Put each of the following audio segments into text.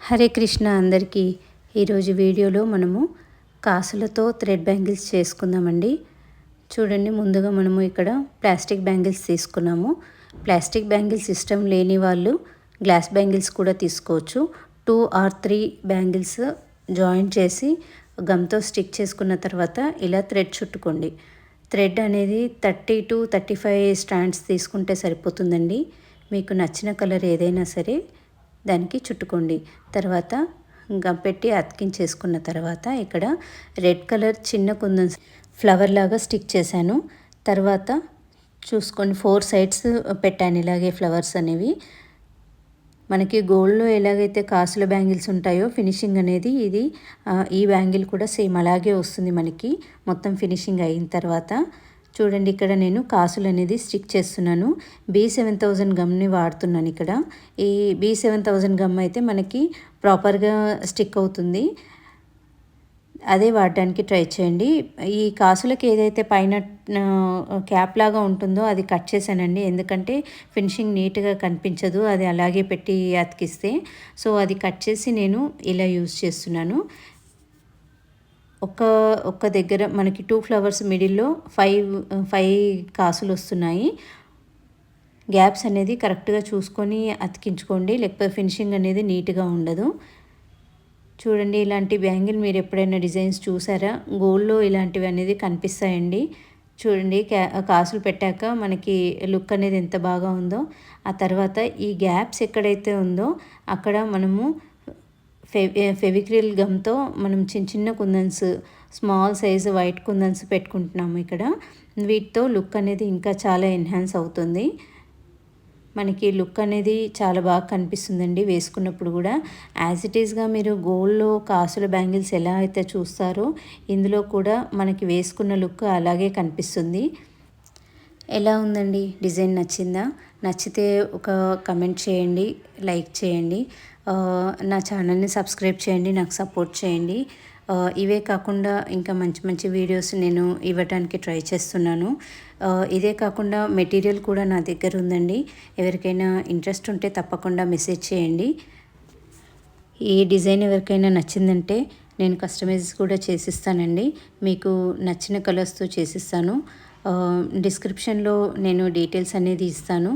హరే కృష్ణ అందరికీ. ఈరోజు వీడియోలో మనము కాసులతో థ్రెడ్ బ్యాంగిల్స్ చేసుకుందామండి. చూడండి, ముందుగా మనము ఇక్కడ ప్లాస్టిక్ బ్యాంగిల్స్ తీసుకున్నాము. ప్లాస్టిక్ బ్యాంగిల్స్ ఇష్టం లేని వాళ్ళు గ్లాస్ బ్యాంగిల్స్ కూడా తీసుకోవచ్చు. 2 or 3 బ్యాంగిల్స్ జాయింట్ చేసి గమ్తో స్టిక్ చేసుకున్న తర్వాత ఇలా థ్రెడ్ చుట్టుకోండి. థ్రెడ్ అనేది 30 to 35 స్ట్రాండ్స్ తీసుకుంటే సరిపోతుందండి. మీకు నచ్చిన కలర్ ఏదైనా సరే దానికి చుట్టుకోండి. తర్వాత గమ్ పెట్టి అతికించేసుకున్న తర్వాత ఇక్కడ రెడ్ కలర్ చిన్న కుందన్స్ ఫ్లవర్ లాగా స్టిక్ చేశాను. తర్వాత చూసుకొని 4 సైడ్స్ పెట్టాను ఇలాగే ఫ్లవర్స్ అనేవి. మనకి గోల్డ్లో ఎలాగైతే కాసుల బ్యాంగిల్స్ ఉంటాయో ఫినిషింగ్ అనేది ఈ బ్యాంగిల్ కూడా సేమ్ అలాగే వస్తుంది మనకి మొత్తం ఫినిషింగ్ అయిన తర్వాత. చూడండి, ఇక్కడ నేను కాసులు అనేది స్టిక్ చేస్తున్నాను. B7000 గమ్ని వాడుతున్నాను ఇక్కడ. ఈ B7000 గమ్ అయితే మనకి ప్రాపర్గా స్టిక్ అవుతుంది. అదే వాడడానికి ట్రై చేయండి. ఈ కాసులకి ఏదైతే పైన క్యాప్ లాగా ఉంటుందో అది కట్ చేశానండి. ఎందుకంటే ఫినిషింగ్ నీట్గా కనిపించదు అది అలాగే పెట్టి అతికిస్తే. సో అది కట్ చేసి నేను ఇలా యూజ్ చేస్తున్నాను. ఒక్క దగ్గర మనకి 2 ఫ్లవర్స్ మిడిల్లో 5 కాసులు వస్తున్నాయి. గ్యాప్స్ అనేది కరెక్ట్గా చూసుకొని అతికించుకోండి, లేకపోతే ఫినిషింగ్ అనేది నీట్గా ఉండదు. చూడండి, ఇలాంటి బ్యాంగిల్ మీరు ఎప్పుడైనా డిజైన్స్ చూసారా? గోల్డ్లో ఇలాంటివి అనేది కనిపిస్తాయండి. చూడండి, కాసులు పెట్టాక మనకి లుక్ అనేది ఎంత బాగా ఉందో. ఆ తర్వాత ఈ గ్యాప్స్ ఎక్కడైతే ఉందో అక్కడ మనము ఫెవిక్రిల్ గమ్తో మనం చిన్న కుందన్స్, స్మాల్ సైజు వైట్ కుందన్స్ పెట్టుకుంటున్నాము ఇక్కడ. వీటితో లుక్ అనేది ఇంకా చాలా ఎన్హాన్స్ అవుతుంది. మనకి లుక్ అనేది చాలా బాగా కనిపిస్తుందండి వేసుకున్నప్పుడు కూడా. యాజ్ ఇట్ ఈస్గా మీరు గోల్డ్లో కాసుల బ్యాంగిల్స్ ఎలా అయితే చూస్తారో ఇందులో కూడా మనకి వేసుకున్న లుక్ అలాగే కనిపిస్తుంది. ఎలా ఉందండి? డిజైన్ నచ్చిందా? నచ్చితే ఒక కమెంట్ చేయండి, లైక్ చేయండి, నా ఛానల్ని సబ్స్క్రైబ్ చేయండి, నాకు సపోర్ట్ చేయండి. ఇవే కాకుండా ఇంకా మంచి మంచి వీడియోస్ నేను ఇవ్వడానికి ట్రై చేస్తున్నాను. ఇదే కాకుండా మెటీరియల్ కూడా నా దగ్గర ఉందండి. ఎవరికైనా ఇంట్రెస్ట్ ఉంటే తప్పకుండా మెసేజ్ చేయండి. ఈ డిజైన్ ఎవరికైనా నచ్చిందంటే నేను కస్టమైజ్ కూడా చేసిస్తానండి. మీకు నచ్చిన కలర్స్తో చేసిస్తాను. డిస్క్రిప్షన్లో నేను డీటెయిల్స్ అనేది ఇస్తాను.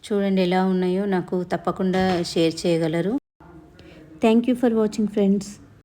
చూడండి ఎలా ఉన్నాయో నాకు తప్పకుండా షేర్ చేయగలరు. Thank you for watching friends.